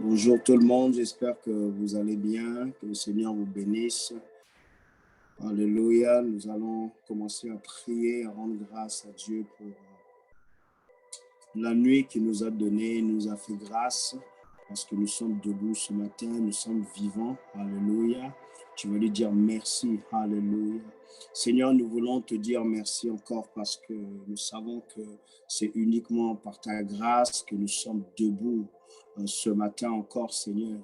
Bonjour tout le monde, j'espère que vous allez bien, que le Seigneur vous bénisse. Alléluia, nous allons commencer à prier, à rendre grâce à Dieu pour la nuit qu'il nous a donnée, nous a fait grâce parce que nous sommes debout ce matin, nous sommes vivants. Alléluia. Tu vas lui dire merci. Alléluia. Seigneur, nous voulons te dire merci encore parce que nous savons que c'est uniquement par ta grâce que nous sommes debout ce matin encore, Seigneur.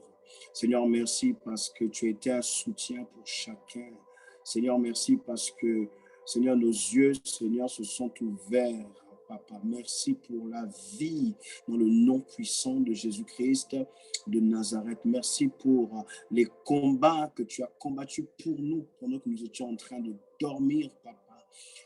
Seigneur, merci parce que tu as été un soutien pour chacun. Seigneur, merci parce que, Seigneur, nos yeux, Seigneur, se sont ouverts. Papa, merci pour la vie dans le nom puissant de Jésus-Christ de Nazareth. Merci pour les combats que tu as combattus pour nous pendant que nous étions en train de dormir, Papa.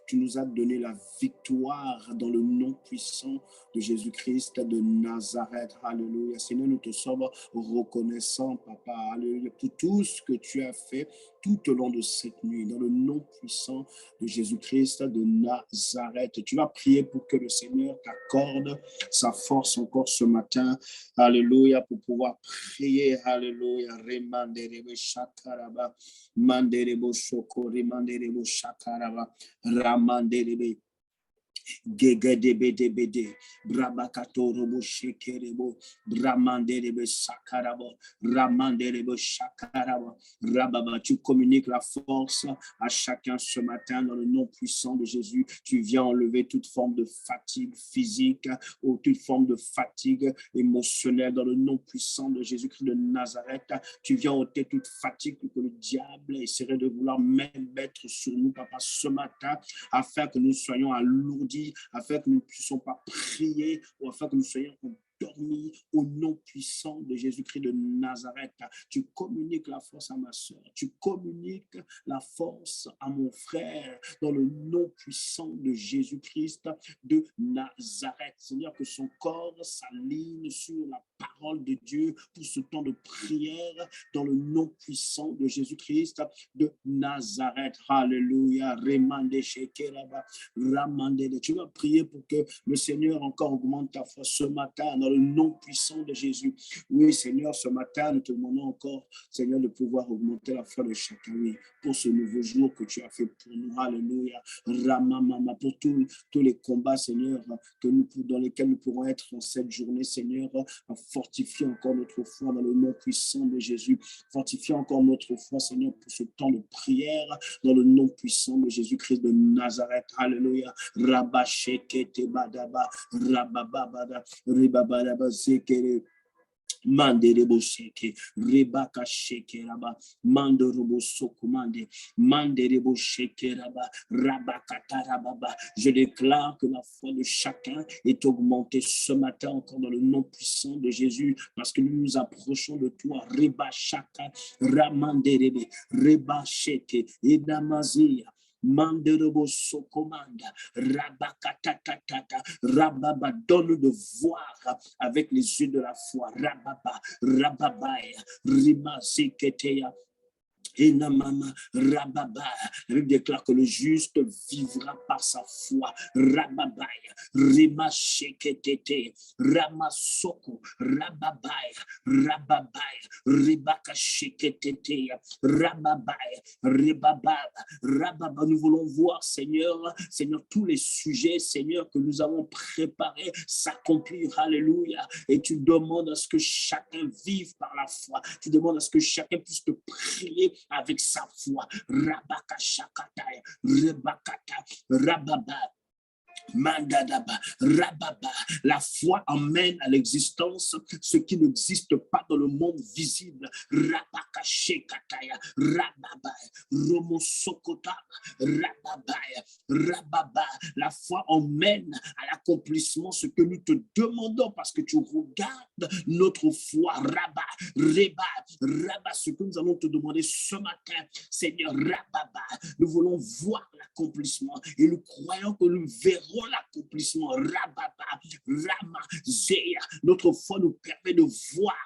Tu nous as donné la victoire dans le nom puissant de Jésus-Christ de Nazareth. Alléluia. Seigneur, nous te sommes reconnaissants, Papa. Alléluia. Pour tout ce que tu as fait tout au long de cette nuit, dans le nom puissant de Jésus-Christ de Nazareth. Tu vas prier pour que le Seigneur t'accorde sa force encore ce matin. Alléluia. Pour pouvoir prier. Alléluia. Remanderebo shakaraba. Manderebo shokori. Manderebo shakaraba. Ramanderebe. Gegedebedebede, Brabakatorobo Shekerebo, Bramanderebe Sakarabo, Ramanderebo Shakarabo, Rababa. Tu communiques la force à chacun ce matin dans le nom puissant de Jésus. Tu viens enlever toute forme de fatigue physique ou toute forme de fatigue émotionnelle dans le nom puissant de Jésus-Christ de Nazareth. Tu viens ôter toute fatigue que le diable essaierait de vouloir même mettre sur nous, Papa, ce matin, afin que nous soyons alourdis, afin que nous ne puissions pas prier ou afin que nous soyons endormis au nom puissant de Jésus-Christ de Nazareth. Tu communiques la force à ma soeur, tu communiques la force à mon frère dans le nom puissant de Jésus-Christ de Nazareth. Seigneur, que son corps s'aligne sur la parole de Dieu pour ce temps de prière dans le nom puissant de Jésus-Christ de Nazareth. Alléluia. Remande shekeraba, ramande. Tu vas prier pour que le Seigneur encore augmente ta foi ce matin dans le nom puissant de Jésus. Oui, Seigneur, ce matin, nous te demandons encore, Seigneur, de pouvoir augmenter la foi de chacun, oui, pour ce nouveau jour que tu as fait pour nous. Alléluia. Ramamama, pour tous les combats, Seigneur, dans lesquels nous pourrons être en cette journée, Seigneur, fortifier encore notre foi dans le nom puissant de Jésus. Fortifier encore notre foi, Seigneur, pour ce temps de prière dans le nom puissant de Jésus-Christ de Nazareth. Alléluia. Rabashekete badaba, rabababada, ribabadaba zekere. Manderebo sheke, rebaka sheke raba, mandorobo sokumande, manderebo sheke raba, rabakata rababa. Je déclare que la foi de chacun est augmentée ce matin encore dans le nom puissant de Jésus, parce que nous nous approchons de toi. Reba shaka, ramanderebe, reba sheke, edamazia. Manderebo sokomanda, rabakatatata, rababa, donne de voir avec les yeux de la foi, rababa, rababaya, rima zeketeya. Enamama, rababa. La Bible déclare que le juste vivra par sa foi. Rababaya, rima sheketete, ramasoko, rababaya, rababaya, ribaka sheketete, rababaya, ribababa, rababa. Nous voulons voir, Seigneur, tous les sujets, Seigneur, que nous avons préparés s'accomplir. Alléluia. Et tu demandes à ce que chacun vive par la foi. Tu demandes à ce que chacun puisse te prier avec sa foi. Rabaka shakataya, rebakata, rababa. Mandadaba, rababa. La foi emmène à l'existence ce qui n'existe pas dans le monde visible. Rabaka shekataya, rababa, romosokota, rababaya, rababa. La foi emmène à l'accomplissement ce que nous te demandons parce que tu regardes notre foi. Rabba, reba, rabba, ce que nous allons te demander ce matin, Seigneur, rababa. Nous voulons voir l'accomplissement et nous croyons que nous verrons l'accomplissement. Rababa, Rama, Zéa. Notre foi nous permet de voir,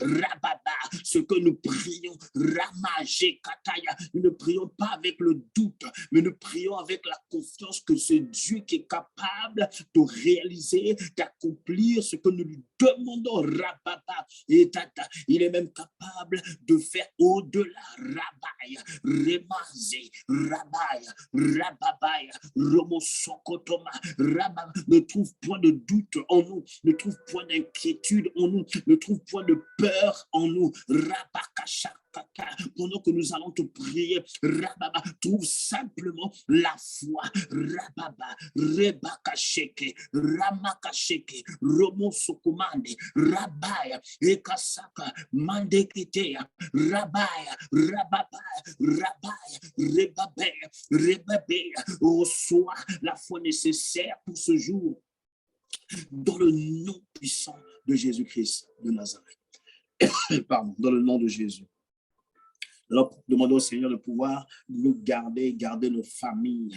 Rababa, ce que nous prions, Rama, Jekataya. Nous ne prions pas avec le doute, mais nous prions avec la confiance que c'est Dieu qui est capable de réaliser, d'accomplir ce que nous lui demandons, Rababa, et Tata. Il est même capable de faire au-delà, Rabaya, Remazé, Rabaya, Rababaya, Romo Sokotoma, Rababa. Ne trouve point de doute en nous, ne trouve point d'inquiétude en nous, ne trouve point de peur en nous, Rabakasha. Pendant que nous allons te prier, Rababa, trouve simplement la foi. Rababa, Rebakasheke, Ramakasheke, Romo Sokomande, Rabaya, Ekasaka, Mandeketea, Rabaya, Rababa, Rabaya, Rebabaya, Rebabaya. Reçois la foi nécessaire pour ce jour dans le nom puissant de Jésus-Christ de Nazareth. Pardon, dans le nom de Jésus. Alors, demandons au Seigneur de pouvoir nous garder nos familles.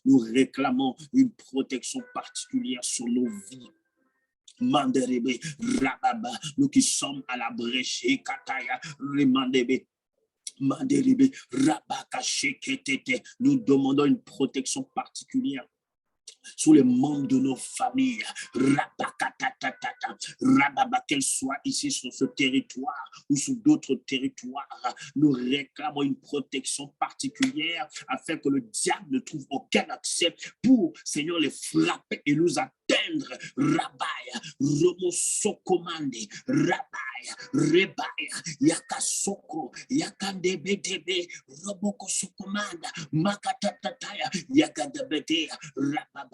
Nous réclamons une protection particulière sur nos vies. Manderebe, Rababa, nous qui sommes à la brèche, Kataya, Remandebe. Manderebe, Rabaka, Sheketete. Nous demandons une protection particulière sur les membres de nos familles, Rababa, qu'elles soient ici sur ce territoire ou sur d'autres territoires, nous réclamons une protection particulière afin que le diable ne trouve aucun accès pour, Seigneur, les frapper et nous atteindre. Rabaya, Romo Sokomande, Rabaya, Rebaya, Yakasoko, Yakandebedebe, Roboko Sokomanda, Makatataya, Yakadebedea, Rababa.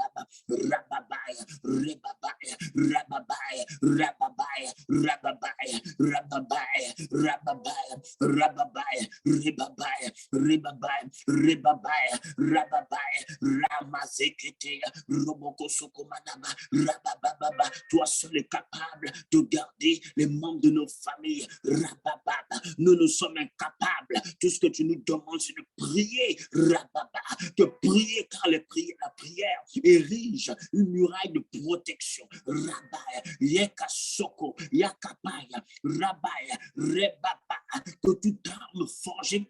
Rababaya, Rebabaya, Rababaya, Rababaya, Rababaya, Rababaya, Rababaya, Rababaya, Rebabaya, Rebabaya, Rebabaya, Rababaya, Ramazeketea, Roboko Sokomanaba, Rabababa. Toi seul est capable de garder les membres de nos familles. Rabababa. Nous sommes incapables. Tout ce que tu nous demandes, c'est de prier. Rababa. De prier car la prière érige une muraille de protection. Rabaya, Yekasoko, Yakapaya, Rabaya, Rebaba, que toute arme forgée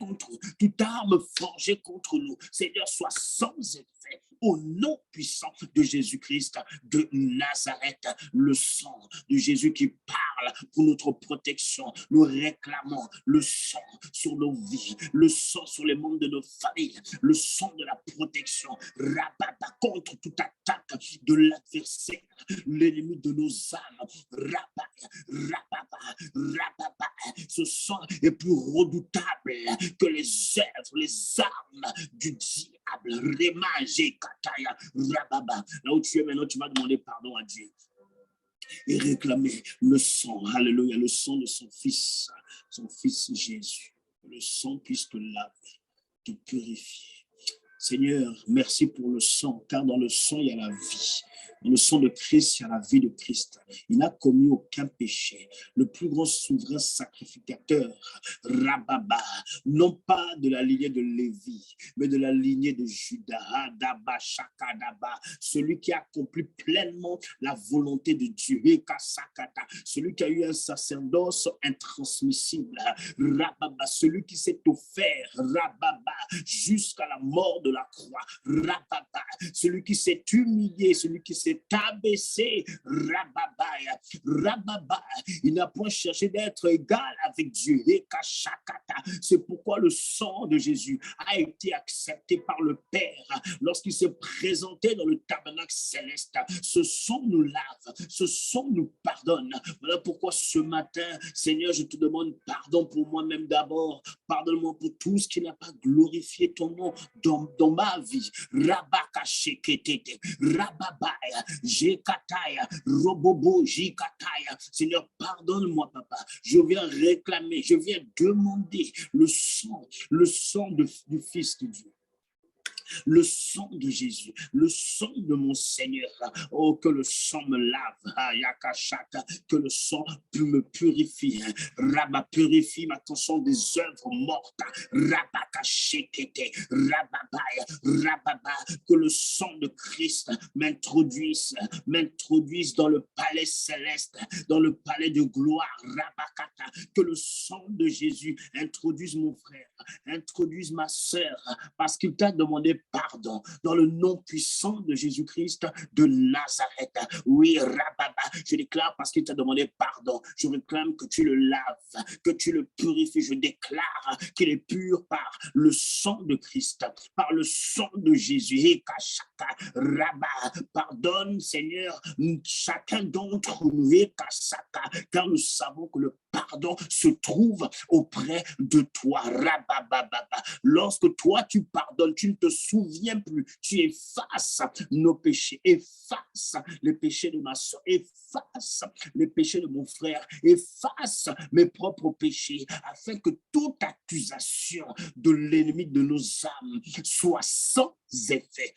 contre nous, Seigneur, soit sans effet. Au nom puissant de Jésus-Christ de Nazareth, le sang de Jésus qui parle pour notre protection. Nous réclamons le sang sur nos vies, le sang sur les membres de nos familles, le sang de la protection. Rababa, contre toute attaque de l'adversaire, l'ennemi de nos âmes. Rababa. Ce sang est plus redoutable que les armes du diable. Remagé, Kataya, Rababa. Là où tu es maintenant, tu vas demander pardon à Dieu et réclamer le sang, alléluia, le sang de son fils Jésus. Le sang puisse te laver, te purifier. Seigneur, merci pour le sang, car dans le sang, il y a la vie. Dans le sang de Christ, il y a la vie de Christ. Il n'a commis aucun péché. Le plus grand souverain sacrificateur, Rababa, non pas de la lignée de Lévi, mais de la lignée de Judas, Daba, Shakadaba, celui qui a accompli pleinement la volonté de Dieu, celui qui a eu un sacerdoce intransmissible, Rababa, celui qui s'est offert, Rababa, jusqu'à la mort de la croix, Rababa, celui qui s'est humilié, celui qui s'est abaissé, Rababa, il n'a point cherché d'être égal avec Dieu, c'est pourquoi le sang de Jésus a été accepté par le Père lorsqu'il s'est présenté dans le tabernacle céleste. Ce sang nous lave, ce sang nous pardonne. Voilà pourquoi ce matin, Seigneur, je te demande pardon pour moi-même d'abord, pardonne-moi pour tout ce qui n'a pas glorifié ton nom dans ma vie. Rabakasheketete, Rababaya, Jekataya, Robobo, Jikataya. Seigneur, pardonne-moi, papa. Je viens réclamer, je viens demander le sang du Fils de Dieu. Le sang de Jésus, le sang de mon Seigneur. Oh, que le sang me lave. Yakashaka, que le sang me purifie. Rabba, purifie ma conscience des œuvres mortes. Rabakashekete, Rababaya, Rababa, que le sang de Christ m'introduise dans le palais céleste, dans le palais de gloire. Rabakata, que le sang de Jésus introduise mon frère, introduise ma sœur, parce qu'il t'a demandé pardon dans le nom puissant de Jésus-Christ de Nazareth. Oui, Rababa, je déclare parce qu'il t'a demandé pardon. Je réclame que tu le laves, que tu le purifies. Je déclare qu'il est pur par le sang de Christ, par le sang de Jésus. Rabba, pardonne, Seigneur, chacun d'entre nous, car nous savons que le pardon se trouve auprès de toi. Rabababa. Lorsque toi tu pardonnes, tu ne te souviens plus, tu effaces nos péchés, efface les péchés de ma soeur, efface les péchés de mon frère, efface mes propres péchés, afin que toute accusation de l'ennemi de nos âmes soit sans effet,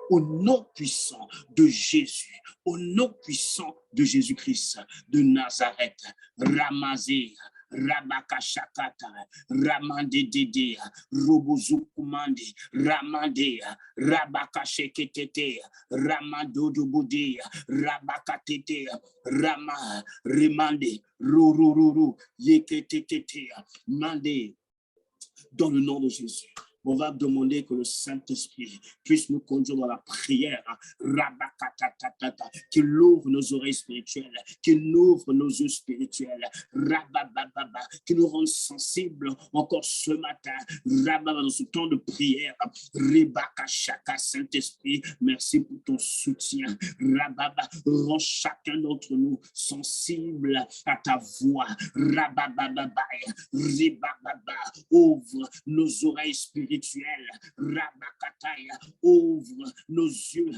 au nom puissant de Jésus, au nom puissant de Jésus-Christ de Nazareth. Ramazé, Rabakashakata, Ramande, Robozukumande, Ramande, Rabakashekete, Ramadodobode, Rabakatete, Rama, Remande, Rururu, Yekete, Mande, dans le nom de Jésus. On va demander que le Saint-Esprit puisse nous conduire dans la prière, qu'il ouvre nos oreilles spirituelles, qu'il ouvre nos yeux spirituels, qu'il nous rende sensibles encore ce matin, dans ce temps de prière. Saint-Esprit, merci pour ton soutien. Rends chacun d'entre nous sensible à ta voix. Ouvre nos oreilles spirituelles. Rabakataya, ouvre nos yeux.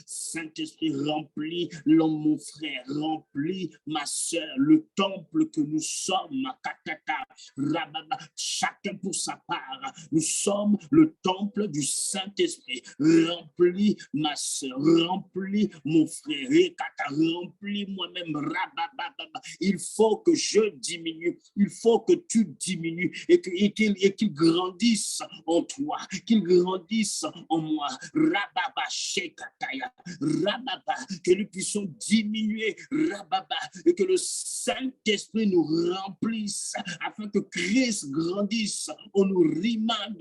Saint-Esprit, remplis mon frère, remplis ma soeur, le temple que nous sommes. Chacun pour sa part, nous sommes le temple du Saint-Esprit. Remplis ma soeur, remplis mon frère, remplis moi-même. Il faut que je diminue, il faut que tu diminues et qu'il grandisse en toi, qu'il grandisse en moi. Rababa Shekataya, Rababa, que nous puissions diminuer, Rababa, et que le Saint-Esprit nous remplisse afin que Christ grandisse. On nous rimande,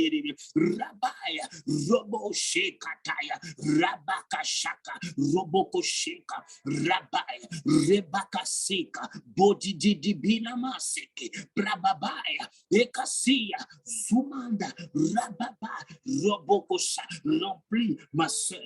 Rabaya, Robo Shekataya, Rabaka Shaka, Roboko Sheka, Rabaya, Rebaka Seka, Bodidi Binamaseke, Brababaya, Ekasia, Zumanda, Rababa, Robokosa, remplis ma soeur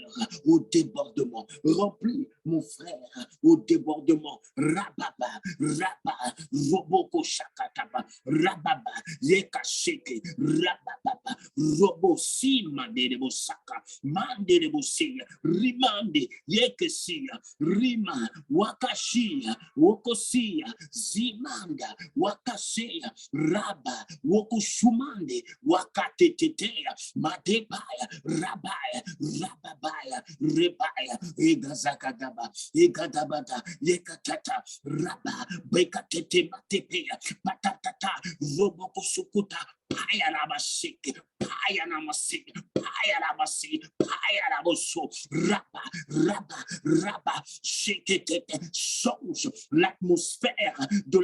au débordement, remplis mon frère au débordement, Rababa, Rabba, Robokoshakataba, Rababa, Yekasheke, Rababa, Robosi, Mandelebosaka, Mandelebosia, Rimande, Yekesia, Rima, Wakashia, Wokosia, Zimanda, Wakashia, Raba, Wokushumande, Wakatetetea, Madebaya, Rabaya, Rababaya, Rebaya, Egazakadaba, Egadabada, Yekatata, Raba, Bekatete Matepea, Patatata, Robokosukuta, Payanabasik, Payanamasik, Payanabasi, Payanaboso, Raba, Raba, Raba, Shekete, change l'atmosphère de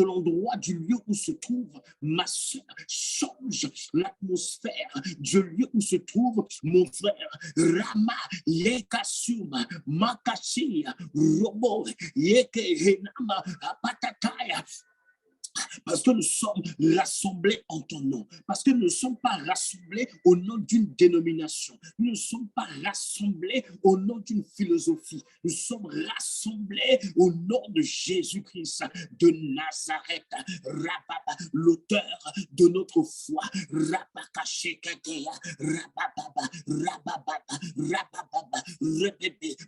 l'endroit, du lieu où se trouve ma soeur, change l'atmosphère du lieu où se trouve mon frère. Rama, Yekasuma, Makashia, Robo, Yekehenama, Patataya. Parce que nous sommes rassemblés en ton nom. Parce que nous ne sommes pas rassemblés au nom d'une dénomination. Nous ne sommes pas rassemblés au nom d'une philosophie. Nous sommes rassemblés au nom de Jésus-Christ de Nazareth, l'auteur de notre foi.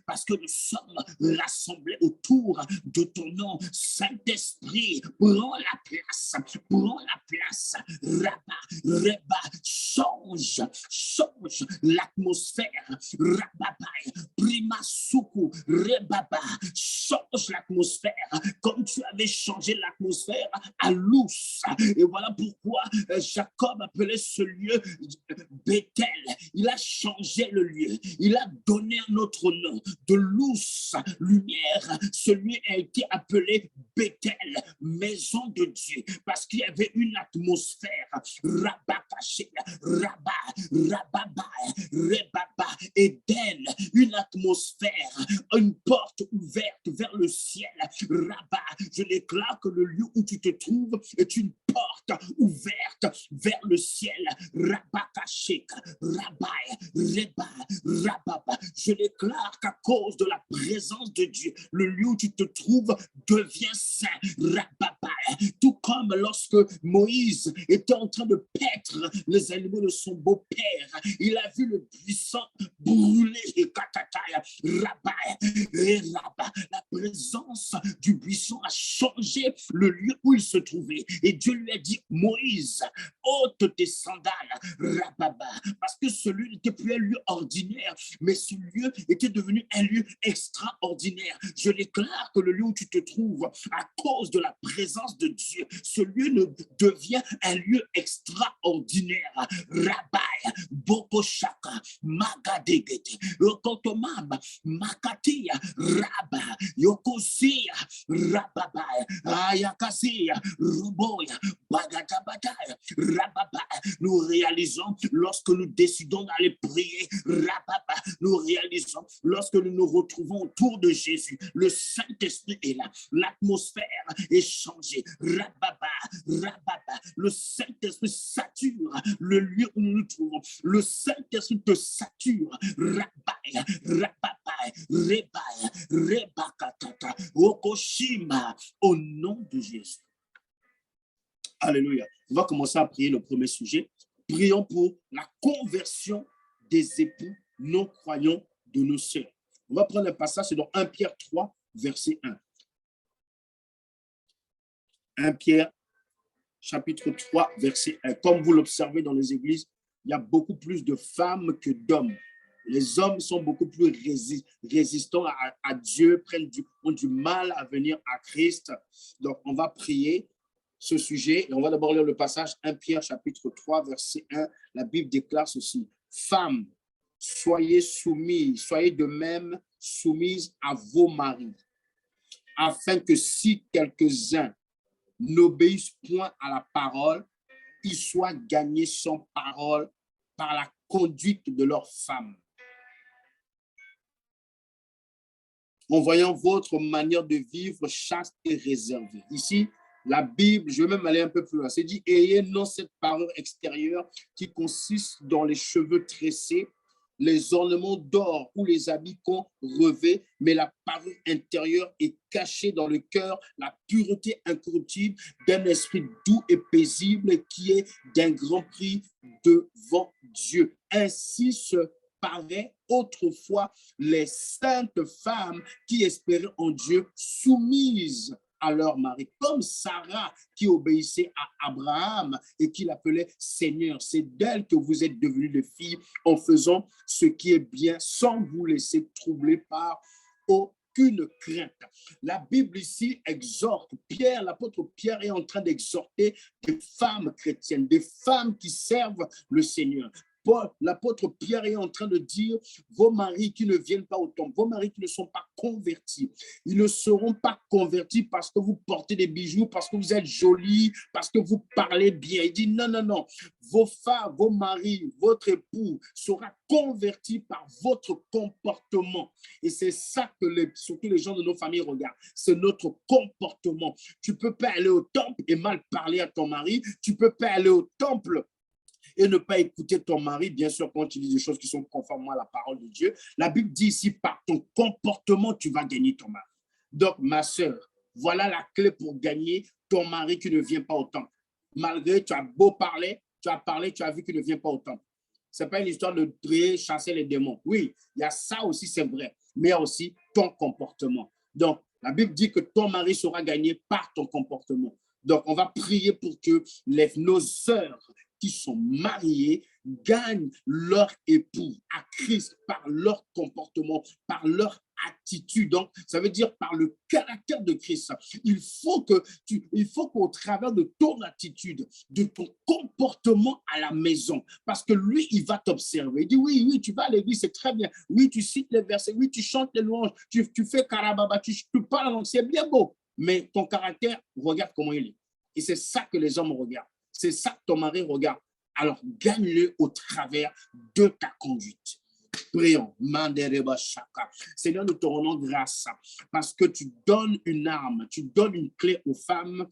Parce que nous sommes rassemblés autour de ton nom. Saint-Esprit, prends la place, prends la place. Rabba, Reba, change l'atmosphère. Rababa, Prima Suku, Rebaba, change l'atmosphère comme tu avais changé l'atmosphère à Luz. Et voilà pourquoi Jacob appelait ce lieu Bethel. Il a changé le lieu. Il a donné un autre nom. De Luz, lumière, celui a été appelé Bethel, maison de Dieu, parce qu'il y avait une atmosphère. Rabakaché, Rabba, Rababa, Rebaba, Éden, une atmosphère, une porte ouverte vers le ciel. Rabba, je déclare que le lieu où tu te trouves est une porte ouverte vers le ciel. Rabakashek, Rabba, Reba, Rababa. Je déclare qu'à cause de la présence de Dieu, le lieu où tu te trouves devient saint. Rababa. Tout comme lorsque Moïse était en train de paître les animaux de son beau-père, il a vu le buisson brûler. Rabba, Rabba. La présence du buisson a changé le lieu où il se trouvait. Et Dieu lui a dit, Moïse, ôte tes sandales, Rababa, parce que ce lieu n'était plus un lieu ordinaire, mais ce lieu était devenu un lieu extraordinaire. Je déclare que le lieu où tu te trouves, à cause de la présence de Dieu, ce lieu devient un lieu extraordinaire. Rabaya, Bokoshaka, Magadegete, Yokotomaba, Makatia, Rabba, Yokosia, Rababa, Ayakasia, Ruboya, Bagatabadaya, Rababa. Nous réalisons lorsque nous décidons d'aller prier, Rababa, nous réalisons lorsque nous nous retrouvons autour de Jésus, le Saint-Esprit est là, l'atmosphère est changée. Rababa, Rababa, le Saint-Esprit sature le lieu où nous nous trouvons. Le Saint-Esprit te sature. Rabaya, Rababa, Rebaya, Rebakatata, Okoshima, au nom de Jésus. Alléluia. On va commencer à prier le premier sujet. Prions pour la conversion des époux non-croyants de nos sœurs. On va prendre un passage, c'est dans 1 Pierre 3, verset 1. 1 Pierre, chapitre 3, verset 1. Comme vous l'observez dans les églises, il y a beaucoup plus de femmes que d'hommes. Les hommes sont beaucoup plus résistants à Dieu, ont du mal à venir à Christ. Donc, on va prier ce sujet et on va d'abord lire le passage 1 Pierre, chapitre 3, verset 1. La Bible déclare ceci. Femmes, soyez soumises, soyez de même soumises à vos maris, afin que si quelques-uns n'obéissent point à la parole, ils soient gagnés sans parole par la conduite de leurs femmes. En voyant votre manière de vivre chaste et réservée. Ici, la Bible, je vais même aller un peu plus loin, c'est dit, ayez non cette parure extérieure qui consiste dans les cheveux tressés, les ornements d'or ou les habits qu'on revêt, mais la parure intérieure est cachée dans le cœur, la pureté incorruptible d'un esprit doux et paisible qui est d'un grand prix devant Dieu. Ainsi se paraît autrefois les saintes femmes qui espéraient en Dieu, soumises à leur mari, comme Sarah qui obéissait à Abraham et qui l'appelait Seigneur. C'est d'elle que vous êtes devenues des filles en faisant ce qui est bien sans vous laisser troubler par aucune crainte. La Bible ici exhorte, l'apôtre Pierre est en train d'exhorter des femmes chrétiennes, des femmes qui servent le Seigneur. L'apôtre Pierre est en train de dire, vos maris qui ne viennent pas au temple, vos maris qui ne sont pas convertis, ils ne seront pas convertis parce que vous portez des bijoux, parce que vous êtes jolis, parce que vous parlez bien. Il dit non, non, non, vos femmes, vos maris, votre époux sera converti par votre comportement. Et c'est ça que surtout les gens de nos familles regardent, c'est notre comportement. Tu ne peux pas aller au temple et mal parler à ton mari, tu ne peux pas aller au temple et ne pas écouter ton mari, bien sûr, quand tu dis des choses qui sont conformes à la parole de Dieu. La Bible dit ici, par ton comportement, tu vas gagner ton mari. Donc, ma sœur, voilà la clé pour gagner ton mari qui ne vient pas au temple. Malgré, tu as beau parler, tu as vu qu'il ne vient pas au temple. Ce n'est pas une histoire de prier, chasser les démons. Oui, il y a ça aussi, c'est vrai, mais il y a aussi ton comportement. Donc, la Bible dit que ton mari sera gagné par ton comportement. Donc, on va prier pour que nos sœurs qui sont mariées gagnent leur époux à Christ par leur comportement, par leur attitude. Donc, ça veut dire par le caractère de Christ. Il faut qu'au travers de ton attitude, de ton comportement à la maison, parce que lui, il va t'observer. Il dit, oui, oui, tu vas à l'église, c'est très bien. Oui, tu cites les versets. Oui, tu chantes les louanges. Tu fais karababa, tu parles, donc c'est bien beau. Mais ton caractère, regarde comment il est. Et c'est ça que les hommes regardent. C'est ça que ton mari regarde. Alors, gagne-le au travers de ta conduite. Prions. Seigneur, nous te rendons grâce parce que tu donnes une arme, tu donnes une clé aux femmes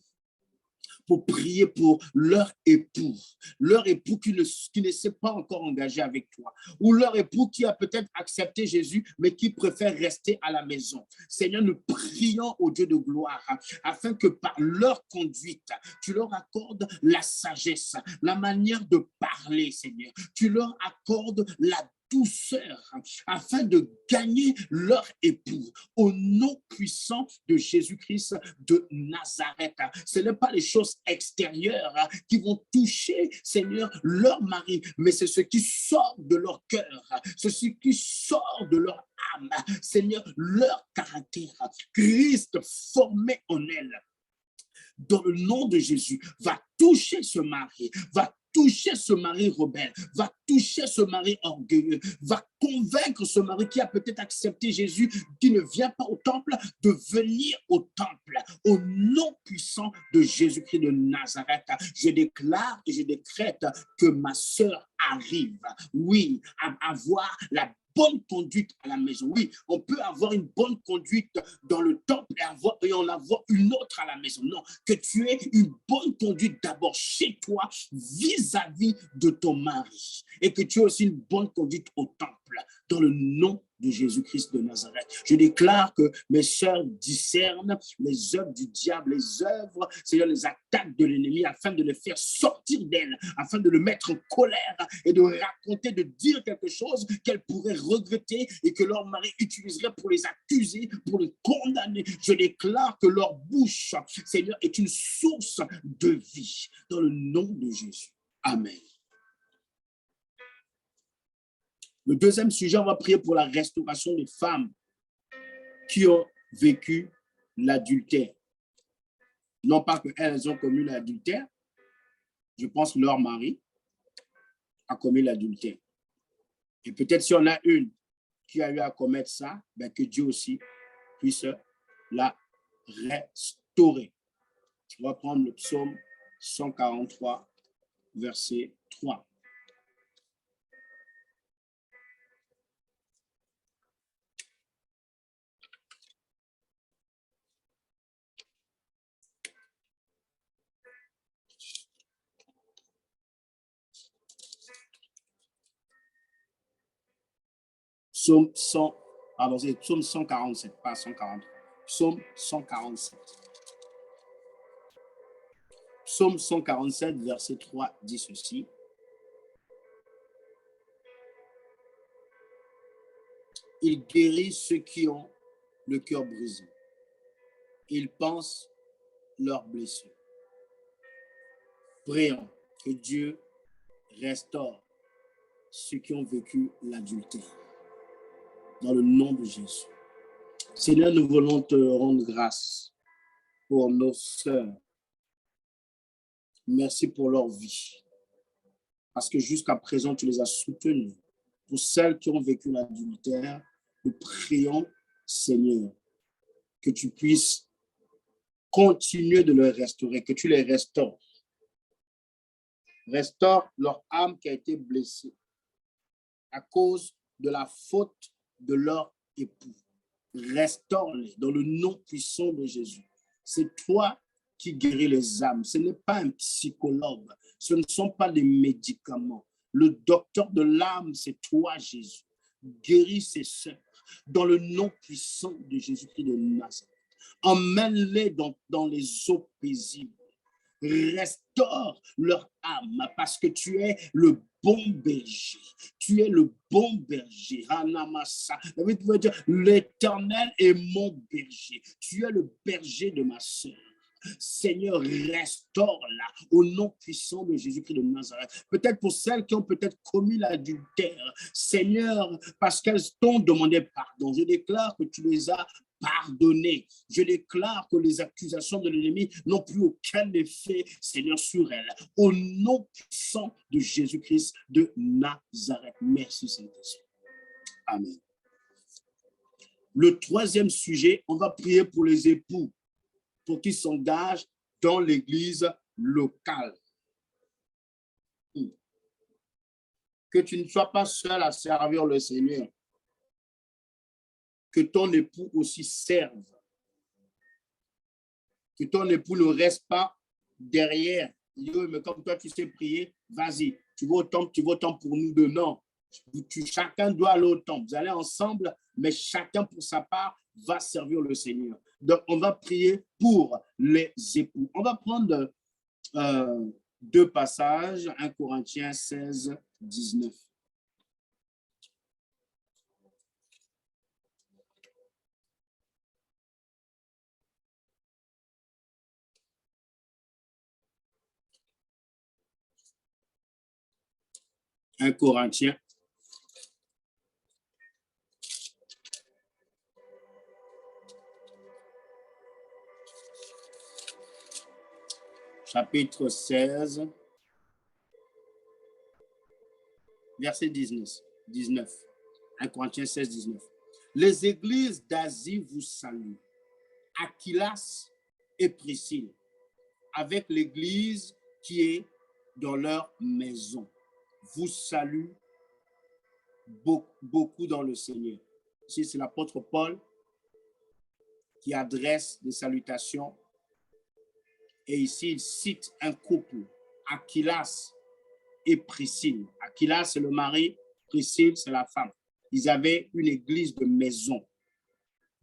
pour prier pour leur époux qui ne s'est pas encore engagé avec toi, ou leur époux qui a peut-être accepté Jésus, mais qui préfère rester à la maison. Seigneur, nous prions au Dieu de gloire, afin que par leur conduite, tu leur accordes la sagesse, la manière de parler, Seigneur. Tu leur accordes la douceur afin de gagner leur époux au nom puissant de Jésus-Christ de Nazareth. Ce n'est pas les choses extérieures qui vont toucher, Seigneur, leur mari, mais c'est ce qui sort de leur cœur, c'est ce qui sort de leur âme, Seigneur, leur caractère. Christ formé en elle, dans le nom de Jésus, va toucher ce mari, va toucher ce mari rebelle, va toucher ce mari orgueilleux, va convaincre ce mari qui a peut-être accepté Jésus, qui ne vient pas au temple, de venir au temple. Au nom puissant de Jésus-Christ de Nazareth, je déclare et je décrète que ma sœur arrive, oui, à avoir la bonne conduite à la maison. Oui, on peut avoir une bonne conduite dans le temple et en avoir une autre à la maison. Non, que tu aies une bonne conduite d'abord chez toi vis-à-vis de ton mari et que tu aies aussi une bonne conduite au temple dans le nom de Jésus-Christ de Nazareth. Je déclare que mes sœurs discernent les œuvres du diable, les œuvres, c'est-à-dire les attaques de l'ennemi, afin de les faire sortir d'elles, afin de le mettre en colère et de raconter, de dire quelque chose qu'elles pourraient regretter et que leur mari utiliserait pour les accuser, pour les condamner. Je déclare que leur bouche, Seigneur, est une source de vie dans le nom de Jésus. Amen. Le deuxième sujet, on va prier pour la restauration des femmes qui ont vécu l'adultère. Non pas qu'elles ont commis l'adultère, je pense que leur mari a commis l'adultère. Et peut-être si on a une qui a eu à commettre ça, ben que Dieu aussi puisse la restaurer. On va prendre le psaume 143, verset 3. Psaume 100, pardon, c'est psaume 147, pas 143. Psaume 147. Psaume 147, verset 3 dit ceci. Il guérit ceux qui ont le cœur brisé. Il pense leurs blessures. Prions que Dieu restaure ceux qui ont vécu l'adultère. Dans le nom de Jésus. Seigneur, nous voulons te rendre grâce pour nos sœurs. Merci pour leur vie. Parce que jusqu'à présent, tu les as soutenues. Pour celles qui ont vécu l'adultère, nous prions, Seigneur, que tu puisses continuer de les restaurer, que tu les restaures. Restaure leur âme qui a été blessée à cause de la faute de leur époux. Restaure-les dans le nom puissant de Jésus. C'est toi qui guéris les âmes. Ce n'est pas un psychologue. Ce ne sont pas des médicaments. Le docteur de l'âme, c'est toi, Jésus. Guéris ces sœurs dans le nom puissant de Jésus-Christ de Nazareth. Emmène-les dans les eaux paisibles. Restaure leur âme parce que tu es le bon berger. Tu es le bon berger. David pouvait dire, l'Éternel est mon berger. Tu es le berger de ma sœur. Seigneur, restaure-la au nom puissant de Jésus-Christ de Nazareth. Peut-être pour celles qui ont peut-être commis l'adultère, Seigneur, parce qu'elles t'ont demandé pardon, je déclare que tu les as pardonnées. Je déclare que les accusations de l'ennemi n'ont plus aucun effet, Seigneur, sur elles. Au nom puissant de Jésus-Christ de Nazareth. Merci, Saint-Esprit. Amen. Le troisième sujet, on va prier pour les époux, pour qu'ils s'engagent dans l'église locale. Que tu ne sois pas seul à servir le Seigneur. Que ton époux aussi serve. Que ton époux ne reste pas derrière. Mais comme toi, tu sais prier, vas-y. Tu vas au temple pour nous deux. Non. Chacun doit aller au temple. Vous allez ensemble, mais chacun pour sa part va servir le Seigneur. Donc, on va prier pour les époux. On va prendre deux passages, 1 Corinthiens 16, 19. Un Corinthiens. Chapitre 16, verset 19. 1 Corinthiens 16, 19. Les églises d'Asie vous saluent. Aquilas et Priscille, avec l'église qui est dans leur maison, vous salue beaucoup dans le Seigneur. Ici, c'est l'apôtre Paul qui adresse des salutations. Et ici, il cite un couple, Aquilas et Priscille. Aquilas, c'est le mari, Priscille, c'est la femme. Ils avaient une église de maison.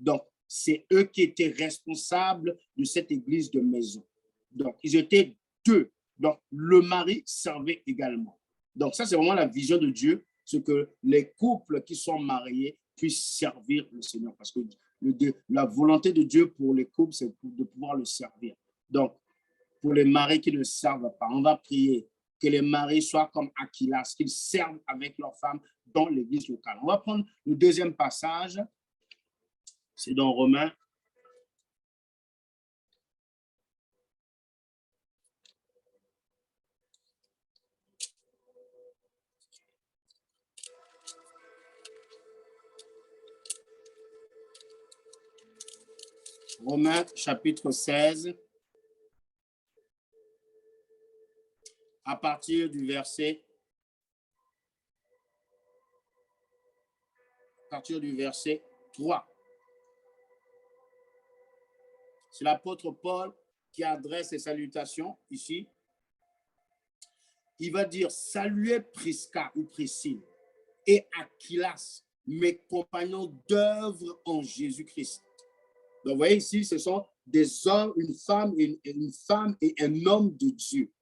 Donc, c'est eux qui étaient responsables de cette église de maison. Donc, ils étaient deux. Donc, le mari servait également. Donc, ça, c'est vraiment la vision de Dieu, ce que les couples qui sont mariés puissent servir le Seigneur. Parce que la volonté de Dieu pour les couples, c'est de pouvoir le servir. Donc, pour les maris qui ne servent pas, on va prier que les maris soient comme Aquilas, qu'ils servent avec leurs femmes dans l'église locale. On va prendre le deuxième passage. C'est dans Romains. Romains chapitre 16, à partir du verset 3. C'est l'apôtre Paul qui adresse ses salutations ici. Il va dire, saluez Prisca ou Priscille et Aquilas, mes compagnons d'œuvre en Jésus-Christ. Donc, vous voyez ici, ce sont des hommes, une femme et un homme de Dieu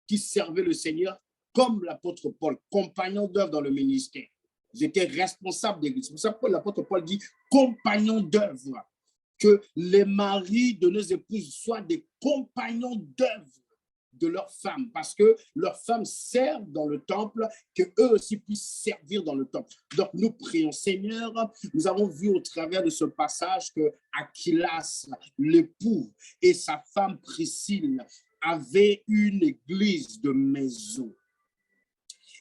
qui servaient le Seigneur comme l'apôtre Paul, compagnons d'œuvre dans le ministère. Ils étaient responsables d'église. C'est pour ça que l'apôtre Paul dit compagnons d'œuvre. Que les maris de nos épouses soient des compagnons d'œuvre de leurs femmes, parce que leurs femmes servent dans le temple, qu'eux aussi puissent servir dans le temple. Donc, nous prions, Seigneur, nous avons vu au travers de ce passage que Aquilas, l'époux, et sa femme Priscille avaient une église de maison.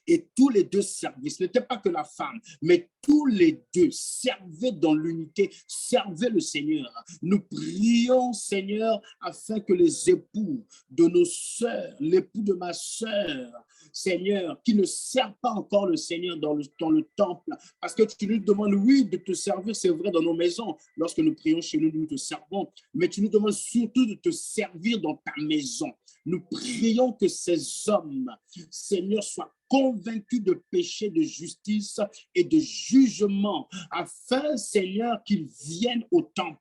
Et tous les deux services, ce n'était pas que la femme, mais tous les deux servaient dans l'unité, servaient le Seigneur. Nous prions, Seigneur, afin que les époux de nos sœurs, l'époux de ma sœur, Seigneur, qui ne servent pas encore le Seigneur dans le temple, parce que tu nous demandes, oui, de te servir, c'est vrai, dans nos maisons. Lorsque nous prions chez nous, nous te servons, mais tu nous demandes surtout de te servir dans ta maison. Nous prions que ces hommes, Seigneur, soient convaincus de péché, de justice et de jugement, afin, Seigneur, qu'ils viennent au temple,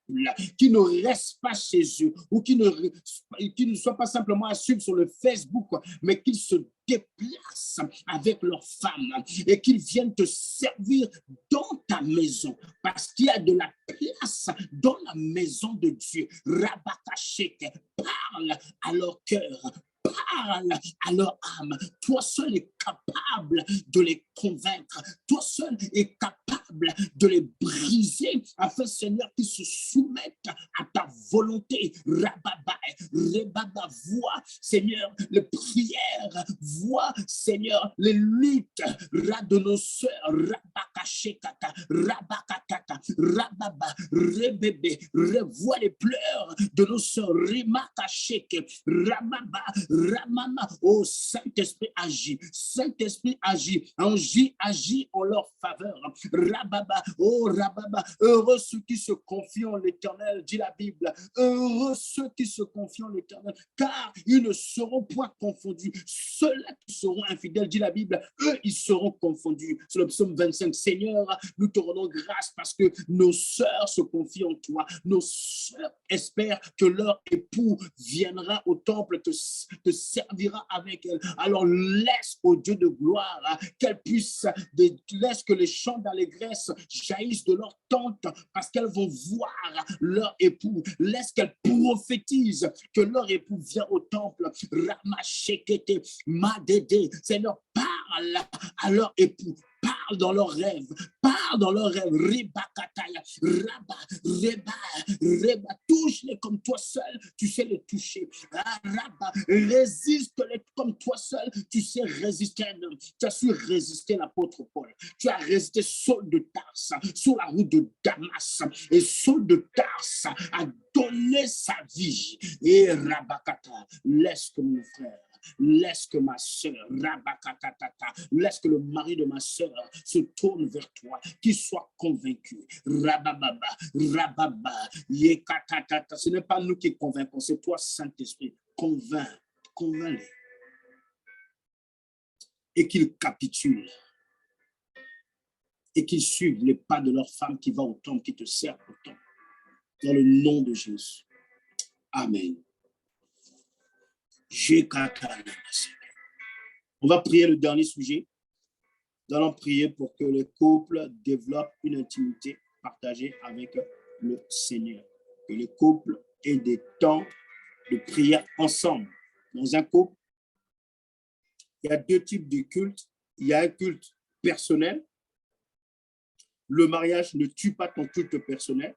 qu'ils ne restent pas chez eux, ou qu'ils ne soient pas simplement à suivre sur le Facebook, mais qu'ils se déplacent avec leurs femmes et qu'ils viennent te servir dans ta maison, parce qu'il y a de la place dans la maison de Dieu. Rabakasheke, parle à leur cœur, parle à leur âme. Toi seul es capable de les convaincre. Toi seul es capable de les briser, afin, Seigneur, qu'ils se soumettent à ta volonté. Rababa, Rebaba, vois, Seigneur, les prières, vois, Seigneur, les luttes de nos sœurs. Rabakashekata, Rabakatata, Rababa, Rebebe, revois les pleurs de nos sœurs. Rimakasheke, Rababa, Ramama. Oh, Saint-Esprit agit. Saint-Esprit agit. Agit en leur faveur. Rababa. Oh, Rababa. Heureux ceux qui se confient en l'Éternel, dit la Bible. Heureux ceux qui se confient en l'Éternel, car ils ne seront point confondus. Ceux-là qui seront infidèles, dit la Bible, eux, ils seront confondus. C'est le psaume 25. Seigneur, nous te rendons grâce parce que nos sœurs se confient en toi. Nos sœurs espèrent que leur époux viendra au temple, te servira avec elle. Alors laisse au Dieu de gloire qu'elle puisse, laisse que les chants d'allégresse jaillissent de leur tente, parce qu'elles vont voir leur époux. Laisse qu'elles prophétisent que leur époux vient au temple. Ramashekete, Madede, Seigneur, parle à leur époux. Parle dans leurs rêves, parle dans leurs rêves. Ribakataya, Rabba, Reba, touche-les comme toi seul, tu sais les toucher. Rabba, résiste-les comme toi seul, tu sais résister un homme. Tu as su résister l'apôtre Paul. Tu as résisté Saul de Tarse sur la route de Damas. Et Saul de Tarse a donné sa vie. Et Rabakata, laisse que mon frère, laisse que ma soeur, laisse que le mari de ma soeur se tourne vers toi, qu'il soit convaincu. Rabababa, yekatata. Ce n'est pas nous qui convaincons, c'est toi, Saint-Esprit. Convainc-les. Et qu'ils capitulent. Et qu'ils suivent les pas de leur femme qui va au temple, qui te sert au temple. Dans le nom de Jésus. Amen. On va prier le dernier sujet. Nous allons prier pour que les couples développent une intimité partagée avec le Seigneur. Que les couples aient des temps de prière ensemble. Dans un couple, il y a deux types de cultes. Il y a un culte personnel. Le mariage ne tue pas ton culte personnel.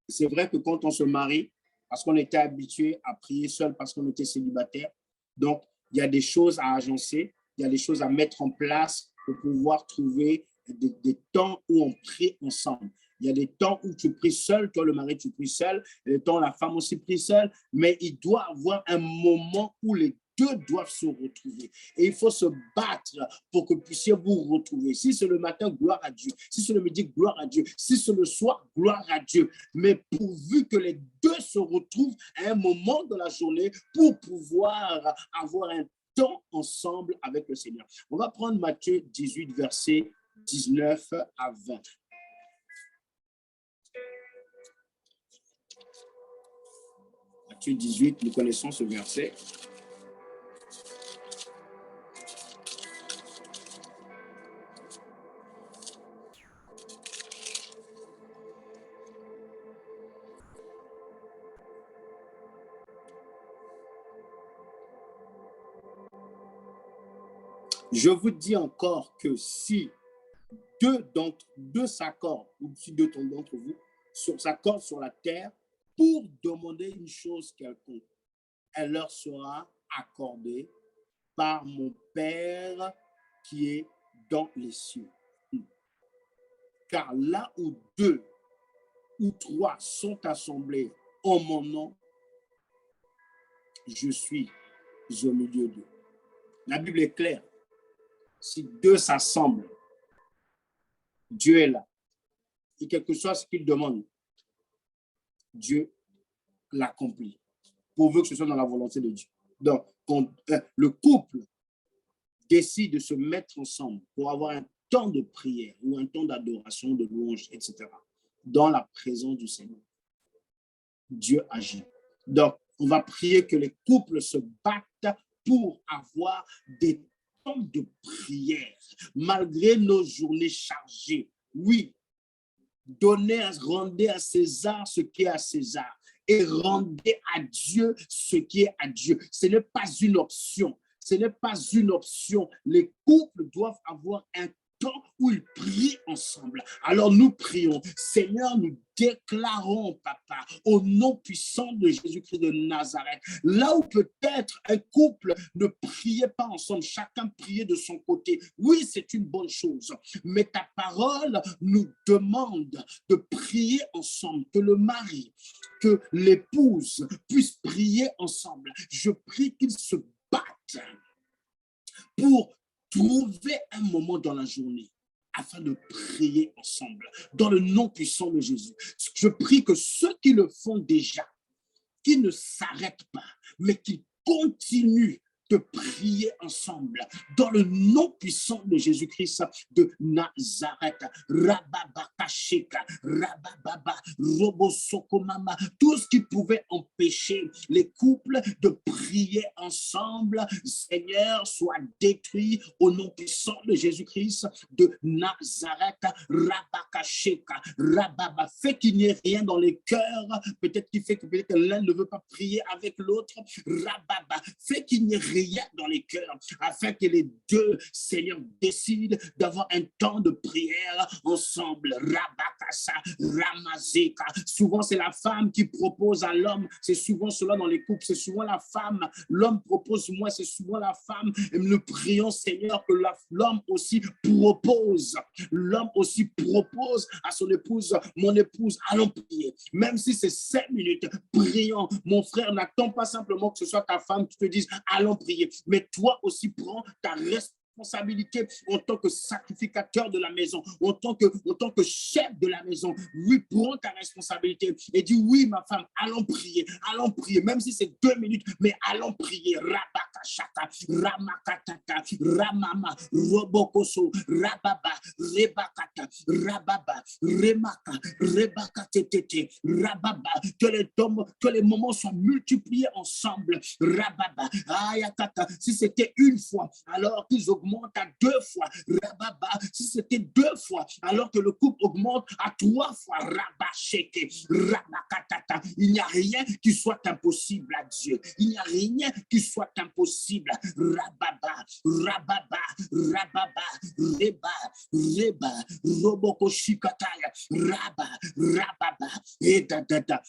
C'est vrai que quand on se marie, parce qu'on était habitué à prier seul, parce qu'on était célibataire, donc il y a des choses à agencer, il y a des choses à mettre en place pour pouvoir trouver des temps où on prie ensemble. Il y a des temps où tu pries seul, toi le mari tu pries seul, et des temps la femme aussi prie seule, mais il doit y avoir un moment où les deux doivent se retrouver. Et il faut se battre pour que vous puissiez vous retrouver. Si c'est le matin, gloire à Dieu. Si c'est le midi, gloire à Dieu. Si c'est le soir, gloire à Dieu. Mais pourvu que les deux se retrouvent à un moment de la journée pour pouvoir avoir un temps ensemble avec le Seigneur. On va prendre Matthieu 18, versets 19 à 20. Matthieu 18, nous connaissons ce verset. Je vous dis encore que si deux s'accordent, ou si deux d'entre vous s'accordent sur la terre pour demander une chose quelconque, elle leur sera accordée par mon Père qui est dans les cieux. Car là où deux ou trois sont assemblés en mon nom, je suis au milieu d'eux. La Bible est claire. Si deux s'assemblent, Dieu est là. Et quel que soit ce qu'il demande, Dieu l'accomplit, pourvu que ce soit dans la volonté de Dieu. Donc, le couple décident de se mettre ensemble pour avoir un temps de prière ou un temps d'adoration, de louange, etc., dans la présence du Seigneur, Dieu agit. Donc, on va prier que les couples se battent pour avoir des temps de prière, malgré nos journées chargées. Oui, rendez à César ce qui est à César et rendez à Dieu ce qui est à Dieu. Ce n'est pas une option. Ce n'est pas une option. Les couples doivent avoir un temps où ils prient ensemble. Alors nous prions. Seigneur, nous déclarons, Papa, au nom puissant de Jésus-Christ de Nazareth, là où peut-être un couple ne priait pas ensemble, chacun priait de son côté. Oui, c'est une bonne chose, mais ta parole nous demande de prier ensemble, que le mari, que l'épouse puissent prier ensemble. Je prie qu'ils se battent pour trouver un moment dans la journée afin de prier ensemble, dans le nom puissant de Jésus. Je prie que ceux qui le font déjà, qui ne s'arrêtent pas, mais qui continuent de prier ensemble, dans le nom puissant de Jésus-Christ de Nazareth. Rababakasheka, Rabababa, Robosokomama, tout ce qui pouvait empêcher les couples de prier ensemble, Seigneur, soit détruit au nom puissant de Jésus-Christ de Nazareth. Rabakasheka, Rababa, fait qu'il n'y ait rien dans les cœurs, peut-être qui fait que peut-être l'un ne veut pas prier avec l'autre. Rababa, fait qu'il n'y ait rien dans les cœurs, afin que les deux, Seigneur, décident d'avoir un temps de prière ensemble. Rabakasa, Ramazeka. Souvent, c'est la femme qui propose à l'homme. C'est souvent cela dans les couples. C'est souvent la femme. L'homme propose moi, c'est souvent la femme. Et nous prions, Seigneur, que l'homme aussi propose. L'homme aussi propose à son épouse, mon épouse, allons prier. Même si c'est 5 minutes, prions. Mon frère, n'attends pas simplement que ce soit ta femme qui te dise, allons prier. Mais toi aussi, prends ta responsabilité en tant que sacrificateur de la maison, en tant que chef de la maison. Oui, prends ta responsabilité et dis, oui, ma femme, allons prier, même si c'est 2 minutes, mais allons prier. Rabakashaka, Ramakatata, Ramama, Robokoso, Rababa, Rebakata, Rababa, Remaka, Rebakatetete, Rababa, que les moments soient multipliés ensemble. Rababa, Ayakata, si c'était une fois, alors qu'ils augmentent à 2 fois. Rababa, si c'était 2 fois, alors que le couple augmente à 3 fois. Rabasheke, Rabakatata. Il n'y a rien qui soit impossible à Dieu. Il n'y a rien qui soit impossible. Rababa, Rababa, Rababa, Reba, Reba, Roboko Shikataya, Raba, Rababa, et dada.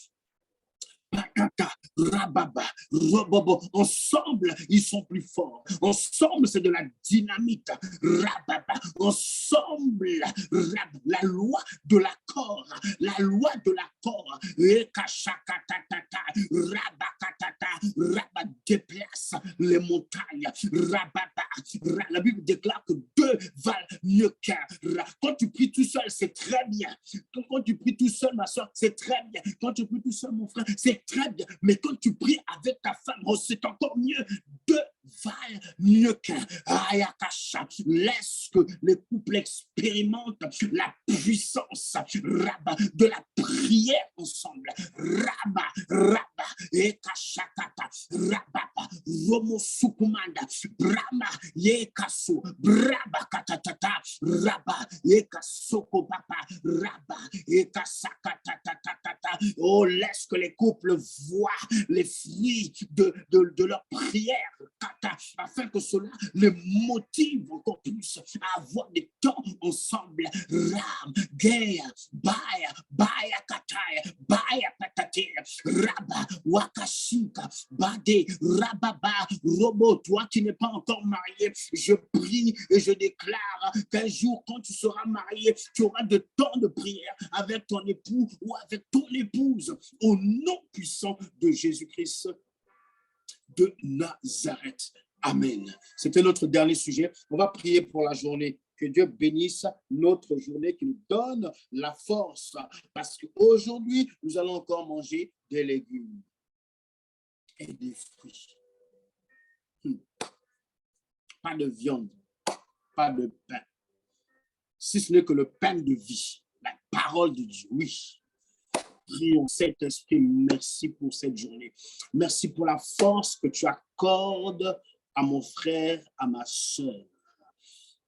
Patata, Rababa, Robobo. Ensemble, ils sont plus forts. Ensemble, c'est de la dynamite. Rababa. Ensemble, la loi de l'accord. La loi de l'accord. Ekashakatatata, Rabakatata, Rabba déplace les montagnes. Rababa. La Bible déclare que 2 valent mieux qu'un. Quand tu pries tout seul, c'est très bien. Quand tu pries tout seul, ma soeur, c'est très bien. Quand tu pries tout seul, mon frère, c'est très bien, mais quand tu pries avec ta femme, oh, c'est encore mieux. 2 valent mieux qu'un. Ayakasha, laisse que les couples expérimentent la puissance de la prière ensemble. Rabba, ekashakata, rababa, romo sukumanda, brahma, yekasu, braba katatata, rabba, ekasoko papa, rabba, ekasakatatata. Oh, laisse que les couples voient les fruits de leur prière, afin que cela les motive encore plus à avoir des temps ensemble. Ram, Geya, Baya Kataya, Baya Patate, Raba, Wakashika, Bade, Rababa, Robo, toi qui n'es pas encore marié, je prie et je déclare qu'un jour, quand tu seras marié, tu auras de temps de prière avec ton époux ou avec ton épouse, au nom puissant de Jésus-Christ de Nazareth. Amen. C'était notre dernier sujet. On va prier pour la journée. Que Dieu bénisse notre journée, qu'il nous donne la force. Parce qu'aujourd'hui, nous allons encore manger des légumes et des fruits. pas de viande, pas de pain. Si ce n'est que le pain de vie, la parole de Dieu, oui. Prions, Saint-Esprit, merci pour cette journée. Merci pour la force que tu accordes à mon frère, à ma soeur.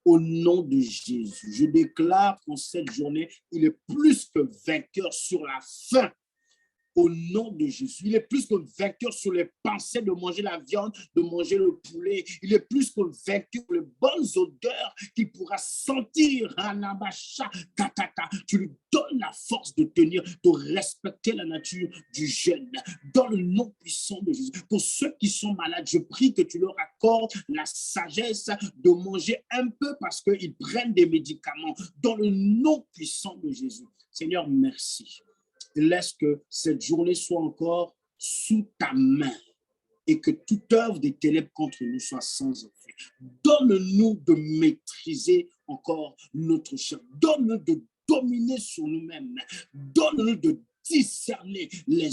Au nom de Jésus, je déclare pour cette journée, il est plus que vainqueur sur la faim. Au nom de Jésus, il est plus que vainqueur sur les pensées de manger la viande, de manger le poulet. Il est plus que vainqueur sur les bonnes odeurs qu'il pourra sentir. Tu lui donnes la force de tenir, de respecter la nature du jeûne. Dans le nom puissant de Jésus. Pour ceux qui sont malades, je prie que tu leur accordes la sagesse de manger un peu parce qu'ils prennent des médicaments. Dans le nom puissant de Jésus. Seigneur, merci. Laisse que cette journée soit encore sous ta main et que toute œuvre des ténèbres contre nous soit sans effet. Donne-nous de maîtriser encore notre chair. Donne-nous de dominer sur nous-mêmes. Donne-nous de discerner les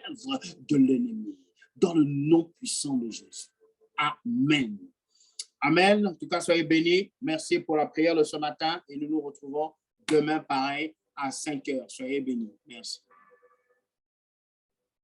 œuvres de l'ennemi. Dans le nom puissant de Jésus. Amen. Amen. En tout cas, soyez bénis. Merci pour la prière de ce matin et nous nous retrouvons demain pareil à 5 heures. Soyez bénis. Merci.